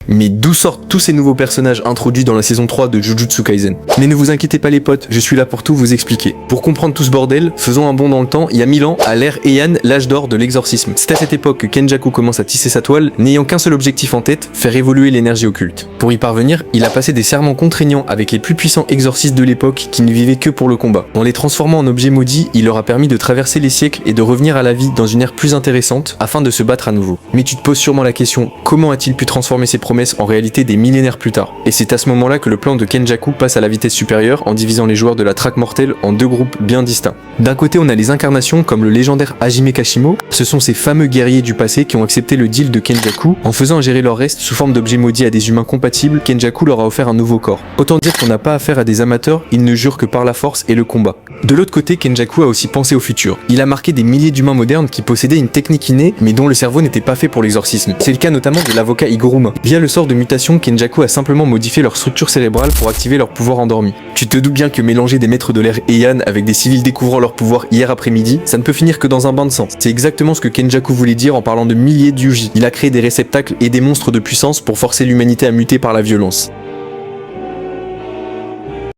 Mais d'où sortent tous ces nouveaux personnages introduits dans la saison 3 de Jujutsu Kaisen? Mais ne vous inquiétez pas les potes, je suis là pour tout vous expliquer. Pour comprendre tout ce bordel, faisons un bond dans le temps, il y a 1000 ans, à l'ère Heian, l'âge d'or de l'exorcisme. C'est à cette époque que Kenjaku commence à tisser sa toile, n'ayant qu'un seul objectif en tête, faire évoluer l'énergie occulte. Pour y parvenir, il a passé des serments contraignants avec les plus puissants exorcistes de l'époque qui ne vivaient que pour le combat. En les transformant en objets maudits, il leur a permis de traverser les siècles et de revenir à la vie dans une ère plus intéressante afin de se battre à nouveau. Mais tu te poses sûrement la question, comment a-t-il pu transformer ses promesses en réalité des millénaires plus tard? Et c'est à ce moment-là que le plan de Kenjaku passe à la vitesse supérieure en divisant les joueurs de la traque mortelle en deux groupes bien distincts. D'un côté, on a les incarnations comme le légendaire Hajime Kashimo, ce sont ces fameux guerriers du passé qui ont accepté le deal de Kenjaku en faisant gérer leur reste sous forme d'objets maudits à des humains compatibles. Kenjaku leur a offert un nouveau corps. Autant dire qu'on n'a pas affaire à des amateurs, ils ne jurent que par la force et le combat. De l'autre côté, Kenjaku a aussi pensé au futur. Il a marqué des milliers d'humains modernes qui possédaient une technique innée mais dont le cerveau n'était pas fait pour l'exorcisme. C'est le cas notamment de l'avocat Iguruma. Via le sort de mutation, Kenjaku a simplement modifié leur structure cérébrale pour activer leur pouvoir endormi. Tu te doutes bien que mélanger des maîtres de l'ère Heian avec des civils découvrant leur pouvoir hier après-midi, ça ne peut finir que dans un bain de sang. C'est exactement ce que Kenjaku voulait dire en parlant de milliers de Yuji. Il a créé des réceptacles et des monstres de puissance pour forcer l'humanité à muter par la violence.